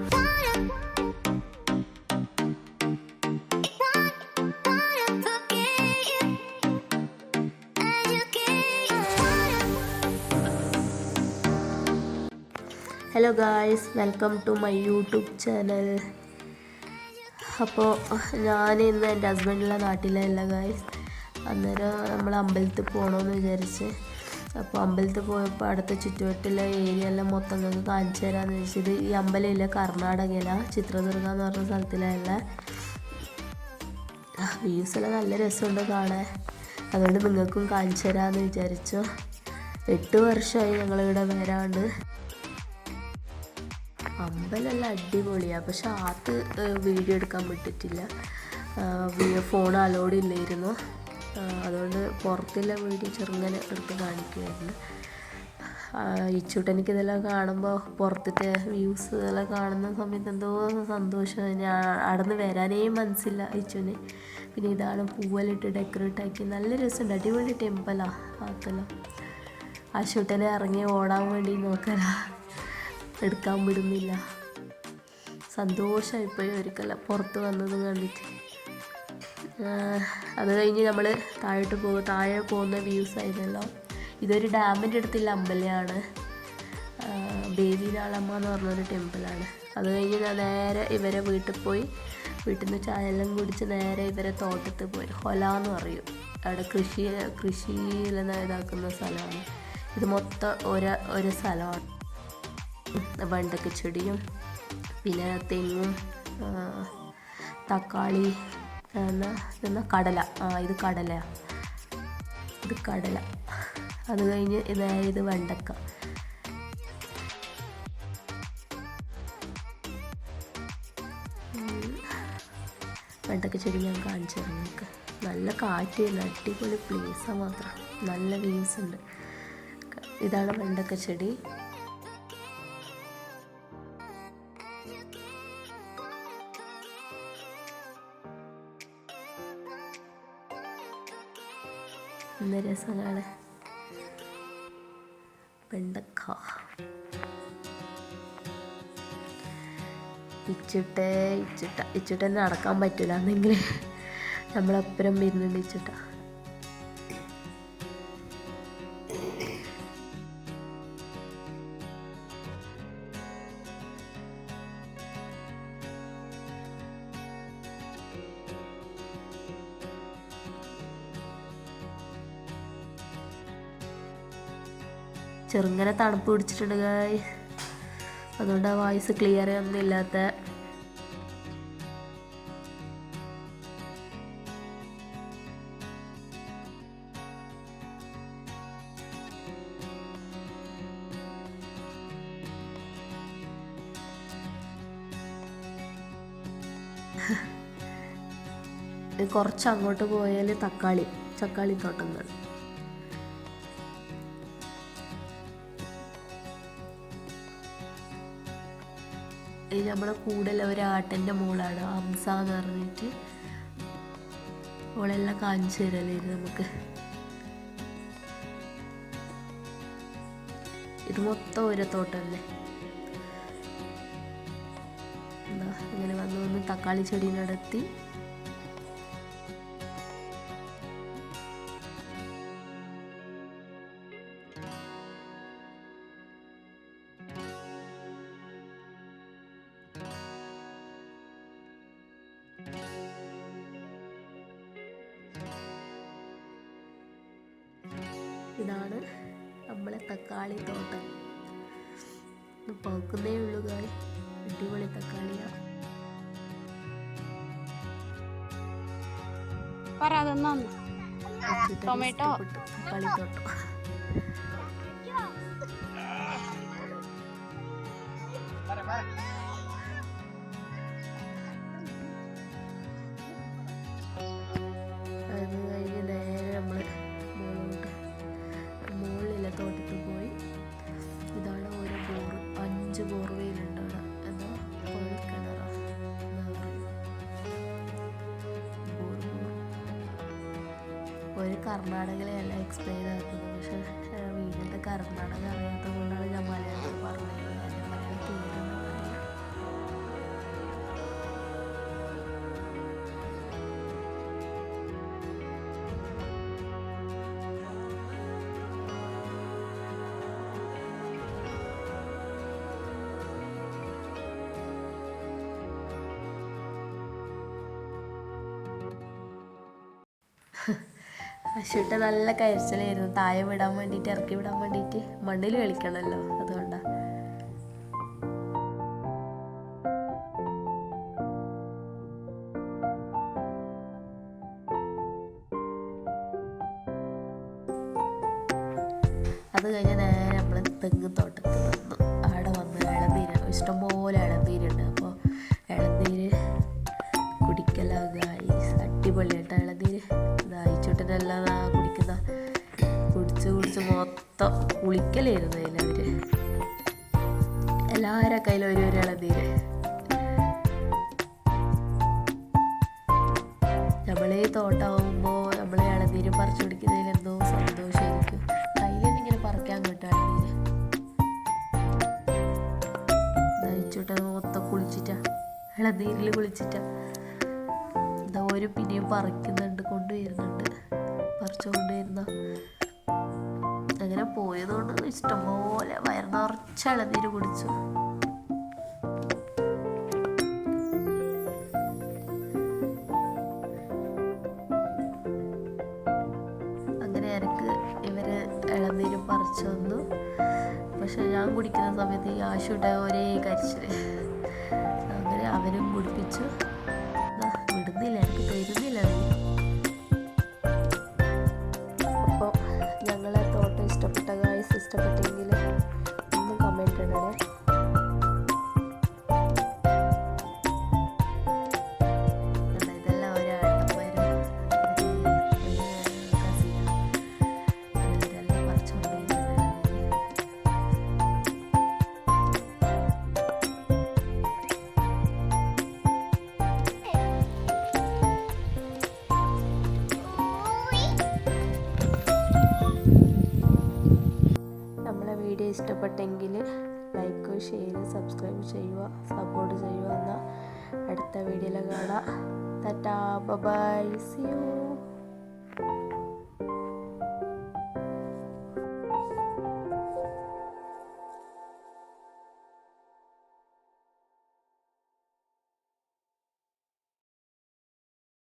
Hello guys, welcome to my YouTube channel. അപ്പോൾ ഞാൻ ഇന്ന് എൻ്റെ ഹസ്ബൻഡിൻ്റെ നാട്ടിലല്ല ഗായ്സ്. അന്നേരം നമ്മൾ അമ്പലത്തിൽ പോകണമെന്ന് വിചാരിച്ച്. അപ്പോൾ അമ്പലത്തിൽ പോയപ്പോൾ അടുത്ത ചുറ്റുവട്ടിലെ ഏരിയ എല്ലാം മൊത്തം നിങ്ങൾക്ക് കാണിച്ചു തരാമെന്ന് വെച്ചത്. ഈ അമ്പലമില്ല, കർണാടകയില ചിത്രദുർഗ എന്ന് പറഞ്ഞ സ്ഥലത്തിലുള്ള വ്യൂസെല്ലാം നല്ല രസമുണ്ട് കാണാൻ. അതുകൊണ്ട് നിങ്ങൾക്കും കാണിച്ചു തരാമെന്ന് വിചാരിച്ചു. 8 വർഷമായി ഞങ്ങളിവിടെ വരാണ്ട്. അമ്പലമെല്ലാം അടിപൊളിയാണ്, പക്ഷെ അത് വീഡിയോ എടുക്കാൻ പറ്റിയിട്ടില്ല. ഫോൺ അലോഡ് ഇല്ലായിരുന്നു. അതുകൊണ്ട് പുറത്തുള്ള വീഡിയോ ചെറുങ്ങനെ എടുത്ത് കാണിക്കുമായിരുന്നു. ഇച്ചൂട്ട് എനിക്കിതെല്ലാം കാണുമ്പോൾ പുറത്തത്തെ വ്യൂസ് ഇതെല്ലാം കാണുന്ന സമയത്ത് എന്തോ സന്തോഷം. ഞാൻ അവിടെ നിന്ന് വരാനേ മനസ്സില്ല ഇച്ചുവിന്. പിന്നെ ഇതാണ് പൂവെല്ലിട്ട് ഡെക്കറേറ്റ് ആക്കി, നല്ല രസമുണ്ട്. അടിപൊളി ടെമ്പിളാണ് അതെല്ലാം. അശൂട്ടനെ ഇറങ്ങി ഓടാൻ വേണ്ടി നോക്കലാ, എടുക്കാൻ വിടുന്നില്ല. സന്തോഷമായിപ്പോയി ഒരിക്കല പുറത്ത് വന്നതും കണ്ടിട്ട്. അത് കഴിഞ്ഞ് നമ്മൾ താഴെ പോകുന്ന വ്യൂസ് ആയിരുന്നല്ലോ. ഇതൊരു ഡാമിൻ്റെ അടുത്തുള്ള അമ്പലമാണ്, ബേദിനാളമ്മ എന്ന് പറഞ്ഞൊരു ടെമ്പിളാണ്. അത് കഴിഞ്ഞ് ഞാൻ നേരെ ഇവരെ വീട്ടിൽ പോയി. വീട്ടിൽ നിന്ന് ചായയെല്ലാം കുടിച്ച് നേരെ ഇവരെ തോട്ടത്തിൽ പോയി. ഹൊല എന്ന് പറയും, അവിടെ കൃഷിയെല്ലാം ഇതാക്കുന്ന സ്ഥലമാണ്. ഇത് മൊത്തം ഒരു സ്ഥലമാണ്. വെണ്ടക്ക ചെടിയും പിന്നെ തെങ്ങും തക്കാളി കടല. ഇത് കടല. അത് കഴിഞ്ഞ് ഇത് വെണ്ടക്ക. വെണ്ടക്ക ചെടി ഞാൻ കാണിച്ചു തരാം നിങ്ങൾക്ക്. നല്ല കാറ്റ്, അടിപൊളി പ്ലേസാണ് മാത്രം, നല്ല വ്യൂസ് ഉണ്ട്. ഇതാണ് വെണ്ടക്ക ചെടി. നല്ല രസമാണ് വെണ്ടക്ക. ഇച്ചിട്ട് നടക്കാൻ പറ്റില്ല, എന്നെങ്കിൽ നമ്മളെപ്പുറം വരുന്നുണ്ട് ഇച്ചിട്ട. ചെറുങ്ങനെ തണുപ്പ് പിടിച്ചിട്ടുണ്ട് ഗായ്സ്, അതുകൊണ്ട് ആ വോയിസ് ക്ലിയർ ഒന്നും ഇല്ലാത്ത. കുറച്ച് അങ്ങോട്ട് പോയാൽ തക്കാളി തോട്ടങ്ങൾ. ഇത് നമ്മളെ കൂടെയുള്ള ഒരു ആട്ടൻ്റെ മോളാണ്, ഹംസ എന്ന് പറഞ്ഞിട്ട്. മോളെല്ലാം കാണിച്ചു തരലായിരുന്നു നമുക്ക്. ഇത് മൊത്തം ഓരോ തോട്ടമല്ലേ. എന്താ ഇങ്ങനെ വന്ന് തക്കാളി ചെടി നടത്തി. ഇതാണ് നമ്മളെ തക്കാളി തോട്ടം. പൗക്കുന്നേ ഉള്ളൂ കായ്, അടിപൊളി തക്കാളിയാണ്. ടൊമാറ്റോ തക്കാളി തോട്ടം. അത് കഴിഞ്ഞ് നേരെ നമ്മൾ മുകളിലെ തോട്ടത്തിൽ പോയി. ഇതാണ് ഓരോ 5 ബോർവെയിലുണ്ട് അവിടെ. എന്താ കുഴൽക്കിണറാണ് എന്താ പറയുക, ഒരു കർണാടകയിലെല്ലാം എക്സ്പ്ലെയിൻ ആക്കുന്നത്. പക്ഷെ വീടിൻ്റെ കർണാടക അറിയാത്തത് കൊണ്ടാണ് ഞാൻ മലയാളത്തിൽ പറഞ്ഞത്. മലയാളം ക്ലിയർ അശുട്ട നല്ല കരച്ചിലായിരുന്നു. താഴെ വിടാൻ വേണ്ടിയിട്ട്, ഇറക്കി വിടാൻ വേണ്ടിയിട്ട്. മണ്ണിൽ കളിക്കണമല്ലോ, അതുകൊണ്ടാണ്. അത് കഴിഞ്ഞ് നേരെ നമ്മൾ തെങ്ങ് തോട്ടത്തിൽ വന്നു. അവിടെ വന്ന് ഇളനീര്, ഇഷ്ടംപോലെ ഇളനീരുണ്ട്. അപ്പോൾ ഇളനീര് കുടിക്കലായി. അടിപൊളിയായിട്ട് ഇളനീര് ദാഹിച്ചുട്ടനെല്ലാം കുടിക്കുന്ന, കുടിച്ച് മൊത്തം കുളിക്കലായിരുന്നു അതിലവർ. എല്ലാവരുടെ കയ്യിലും ഒരു ഇളനീര്. നമ്മളെ തോട്ടമാകുമ്പോൾ നമ്മൾ ഇളനീര് പറിച്ചു കുടിക്കുന്നതിൽ എന്തോ സന്തോഷമായിരിക്കും. കയ്യിലിങ്ങനെ പറിക്കാൻ കിട്ടും ഇളനീര്. ദഹിച്ചുട്ടൻ മൊത്തം കുളിച്ചിട്ടാ, ഇളനീരിൽ കുളിച്ചിട്ടാ. എന്താ ഒരു പിന്നെയും പറിക്കുന്നുണ്ട്, കൊണ്ടുവരുന്നുണ്ട്, പറിച്ചു കൊണ്ടുവരുന്ന. അങ്ങനെ പോയതുകൊണ്ട് ഇഷ്ടംപോലെ വയറ് നിറച്ച ഇളനീര് കുടിച്ചു. അങ്ങനെ എനിക്ക് ഇവര് ഇളനീര് പറിച്ചു തന്നു. പക്ഷെ ഞാൻ കുടിക്കുന്ന സമയത്ത് ഈ ആശുട്ട ഒരേ കരിച്ചില്. അങ്ങനെ അവനും കുടിപ്പിച്ചു. വിടുന്നില്ല, എനിക്ക് തരുന്നില്ല അവന്. അപ്പോൾ ഞങ്ങളെ തോട്ടം ഇഷ്ടപ്പെട്ട ഗായ്സ്, ഇഷ്ടപ്പെട്ടെങ്കിൽ ഒന്ന് കമൻറ്റ് ഇടണേ. ഇതെല്ലാം ഒരാട്ടപ്പേരും ഇതെല്ലാം പറിച്ചുകൊണ്ടിരുന്നത്. നമ്മളെ വീഡിയോ ഇഷ്ടപ്പെട്ടെങ്കിൽ ലൈക്ക്, ഷെയർ, സബ്സ്ക്രൈബ് ചെയ്യുക, സപ്പോർട്ട് ചെയ്യുക. എന്നാൽ അടുത്ത വീഡിയോയിൽ കാണാം. Ta-ta, bye, see U.